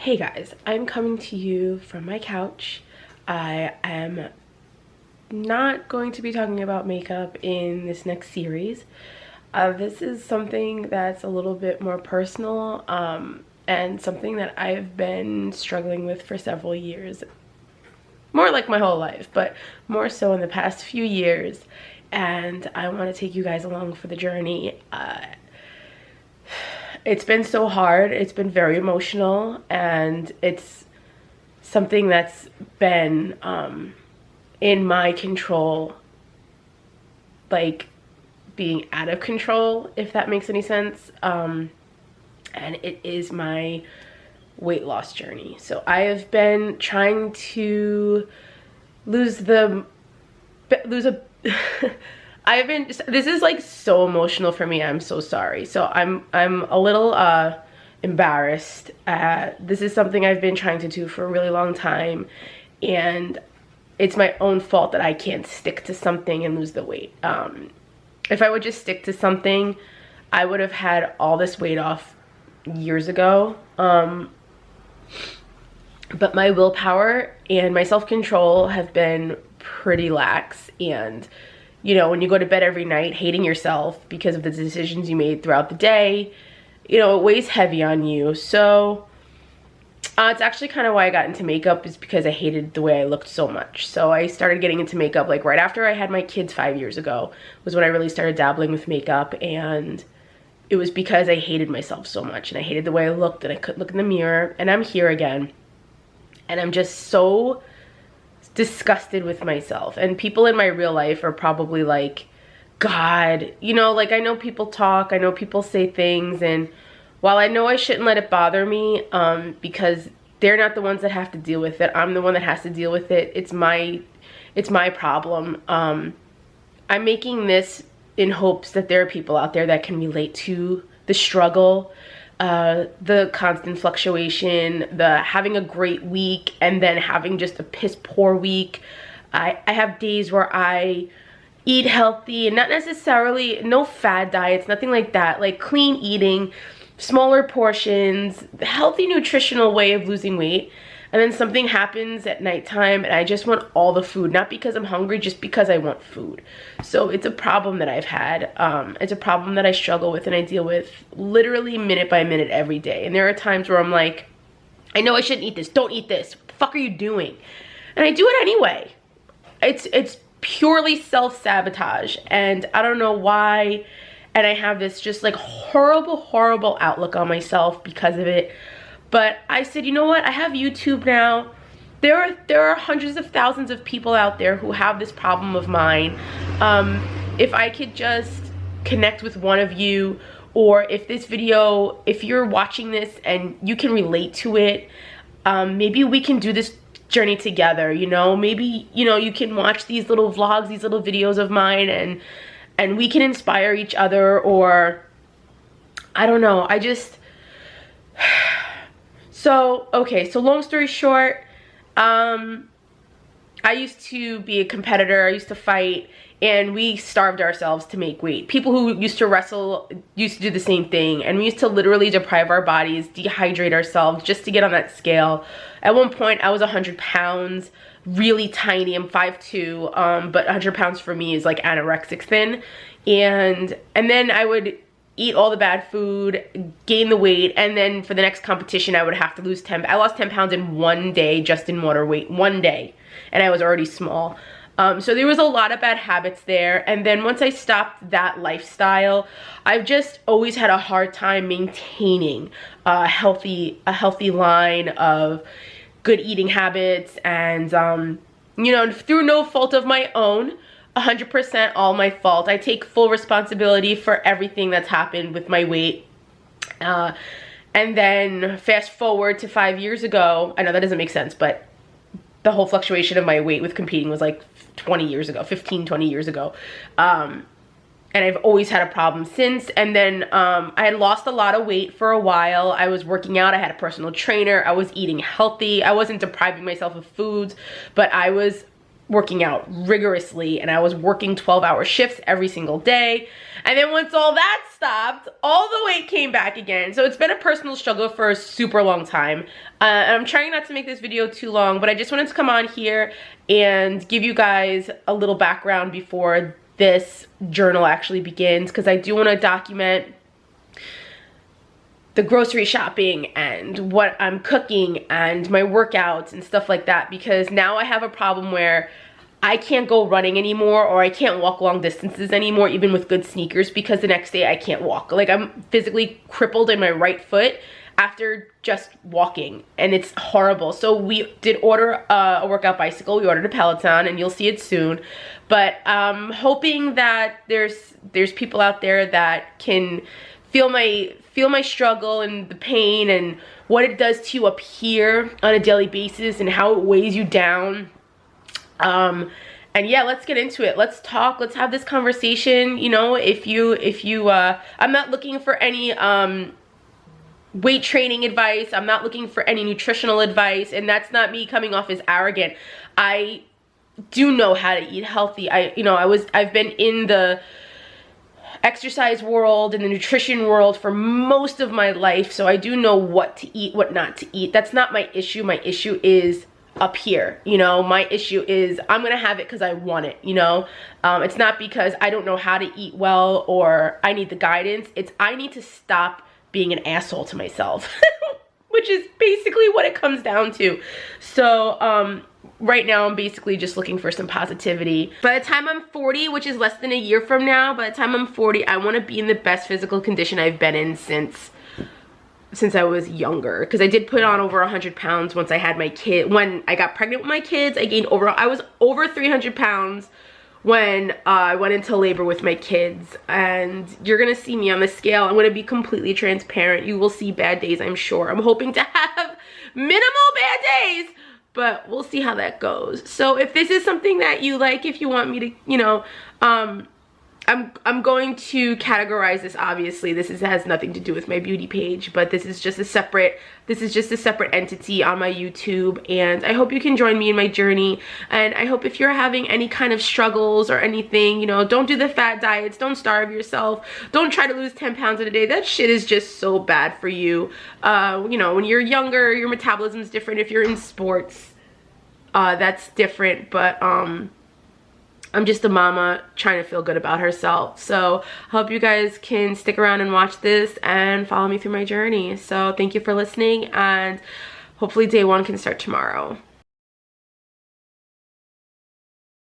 Hey guys, I'm coming to you from my couch. I am not going to be talking about makeup in this next series. This is something that's a little bit more personal and something that I've been struggling with for several years. More like my whole life, but more so in the past few years. And I want to take you guys along for the journey. It's been so hard. It's been very emotional, and it's something that's been in my control, like being out of control, if that makes any sense. And it is my weight loss journey. So I have been trying to lose a this is like so emotional for me. I'm so sorry. So I'm a little embarrassed. This is something I've been trying to do for a really long time, and it's my own fault that I can't stick to something and lose the weight. If I would just stick to something, I would have had all this weight off years ago. But my willpower and my self-control have been pretty lax, and you know, when you go to bed every night hating yourself because of the decisions you made throughout the day, you know, it weighs heavy on you. So it's actually kind of why I got into makeup, is because I hated the way I looked so much. So I started getting into makeup like right after I had my kids 5 years ago was when I really started dabbling with makeup, and it was because I hated myself so much and I hated the way I looked, and I couldn't look in the mirror. And I'm here again, and I'm just so disgusted with myself. And people in my real life are probably like, God, you know, like I know people talk, I know people say things, and while I know I shouldn't let it bother me, because they're not the ones that have to deal with it, I'm the one that has to deal with it. It's my problem. I'm making this in hopes that there are people out there that can relate to the struggle, the constant fluctuation, the having a great week and then having just a piss poor week. I have days where I eat healthy, and not necessarily, no fad diets, nothing like that, like clean eating, smaller portions, the healthy nutritional way of losing weight. And then something happens at nighttime and I just want all the food, not because I'm hungry, just because I want food. So it's a problem that I've had. It's a problem that I struggle with and I deal with literally minute by minute every day. And there are times where I'm like, I know I shouldn't eat this. Don't eat this. What the fuck are you doing? And I do it anyway. It's purely self-sabotage, and I don't know why. And I have this just like horrible outlook on myself because of it. But I said, you know what? I have YouTube now. There are hundreds of thousands of people out there who have this problem of mine. If I could just connect with one of you, or if this video, if you're watching this and you can relate to it, maybe we can do this journey together, you know? Maybe, you know, you can watch these little vlogs, these little videos of mine, and we can inspire each other, or I don't know. I just... So, okay, so long story short, I used to be a competitor, I used to fight, and we starved ourselves to make weight. People who used to wrestle used to do the same thing, and we used to literally deprive our bodies, dehydrate ourselves just to get on that scale. At one point, I was 100 pounds, really tiny. I'm 5'2", but 100 pounds for me is like anorexic thin. And then I would eat all the bad food, gain the weight, and then for the next competition I would have to lose 10. I lost 10 pounds in one day, just in water weight, one day, and I was already small. So there was a lot of bad habits there. And then once I stopped that lifestyle, I've just always had a hard time maintaining a healthy line of good eating habits. And you know, through no fault of my own, 100% all my fault. I take full responsibility for everything that's happened with my weight. And then fast forward to 5 years ago, I know that doesn't make sense, but the whole fluctuation of my weight with competing was like 20 years ago, 15, 20 years ago. And I've always had a problem since. And then I had lost a lot of weight for a while. I was working out, I had a personal trainer, I was eating healthy, I wasn't depriving myself of foods, but I was working out rigorously, and I was working 12-hour shifts every single day. And then once all that stopped, all the weight came back again. So it's been a personal struggle for a super long time. I'm trying not to make this video too long, but I just wanted to come on here and give you guys a little background before this journal actually begins, because I do want to document the grocery shopping and what I'm cooking and my workouts and stuff like that, because now I have a problem where I can't go running anymore, or I can't walk long distances anymore, even with good sneakers, because the next day I can't walk. Like, I'm physically crippled in my right foot after just walking, and it's horrible. So we did order a workout bicycle. We ordered a Peloton, and you'll see it soon. But I'm hoping that there's people out there that can feel my struggle and the pain and what it does to you up here on a daily basis and how it weighs you down. And yeah, let's get into it. Let's talk. Let's have this conversation. You know, I'm not looking for any weight training advice. I'm not looking for any nutritional advice, and that's not me coming off as arrogant. I do know how to eat healthy. I've been in the exercise world and the nutrition world for most of my life, so I do know what to eat, what not to eat. That's not my issue. My issue is up here. You know, my issue is I'm gonna have it because I want it. You know, it's not because I don't know how to eat well or I need the guidance. It's I need to stop being an asshole to myself, which is basically what it comes down to. So right now I'm basically just looking for some positivity. By the time I'm 40, which is less than a year from now, by the time I'm 40, I want to be in the best physical condition I've been in since I was younger, because I did put on over 100 pounds once I had my kid. When I got pregnant with my kids, I was over 300 pounds when I went into labor with my kids, and you're gonna see me on the scale. I'm gonna be completely transparent. You will see bad days, I'm sure. I'm hoping to have minimal bad days, but we'll see how that goes. So if this is something that you like, if you want me to, you know, I'm going to categorize this. Obviously this has nothing to do with my beauty page, but this is just a separate entity on my YouTube, and I hope you can join me in my journey. And I hope if you're having any kind of struggles or anything, you know, don't do the fat diets, don't starve yourself, don't try to lose 10 pounds in a day. That shit is just so bad for you. You know, when you're younger, your metabolism is different. If you're in sports, that's different, but I'm just a mama trying to feel good about herself. So I hope you guys can stick around and watch this and follow me through my journey. So thank you for listening, and hopefully day one can start tomorrow.